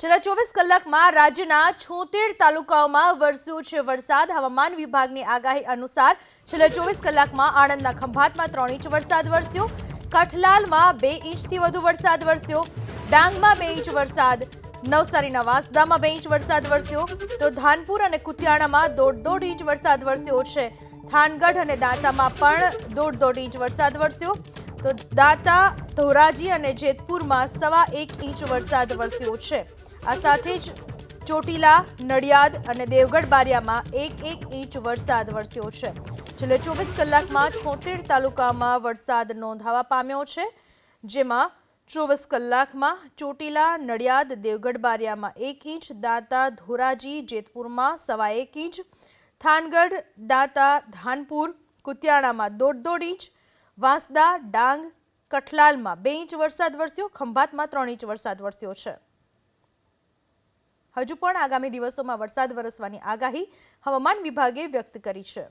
છેલ્લા 24 કલાકમાં રાજ્યના 76 તાલુકાઓમાં વરસ્યો છે વરસાદ। હવામાન વિભાગની આગાહી અનુસાર છેલ્લા 24 કલાકમાં આણંદના ખંભાતમાં 3 ઇંચ વરસાદ વરસ્યો, કઠલાલમાં 2 ઇંચથી વધુ વરસાદ વરસ્યો, ડાંગમાં 2 ઇંચ વરસાદ, નવસારીના વાંસદામાં 2 ઇંચ વરસાદ વરસ્યો, તો ધાનપુર અને કુતિયાણામાં 1.5 ઇંચ વરસાદ વરસ્યો છે। થાનગઢ અને દાંતામાં પણ 1.5 ઇંચ વરસાદ વરસ્યો, તો દાંતા, ધોરાજી અને જેતપુરમાં 1.25 ઇંચ વરસાદ વરસ્યો છે। આ સાથે જ ચોટીલા, નડિયાદ અને દેવગઢ બારિયામાં 1 ઇંચ વરસાદ વરસ્યો છે। છેલ્લા 24 કલાકમાં 76 તાલુકામાં વરસાદ નોંધાવા પામ્યો છે, જેમાં 24 કલાકમાં ચોટીલા, નડિયાદ, દેવગઢ બારિયામાં 1 ઇંચ, દાંતા, ધોરાજી, જેતપુરમાં 1.25 ઇંચ, થાનગઢ, દાંતા, ધાનપુર, કુતિયાણામાં 1.5 ઇંચ, વાંસદા, ડાંગ, કઠલાલમાં 2 ઇંચ વરસાદ વરસ્યો, ખંભાતમાં 3 ઇંચ વરસાદ વરસ્યો છે। હજુ પણ આગામી દિવસોમાં વરસાદ વરસવાની આગાહી હવામાન વિભાગે વ્યક્ત કરી છે।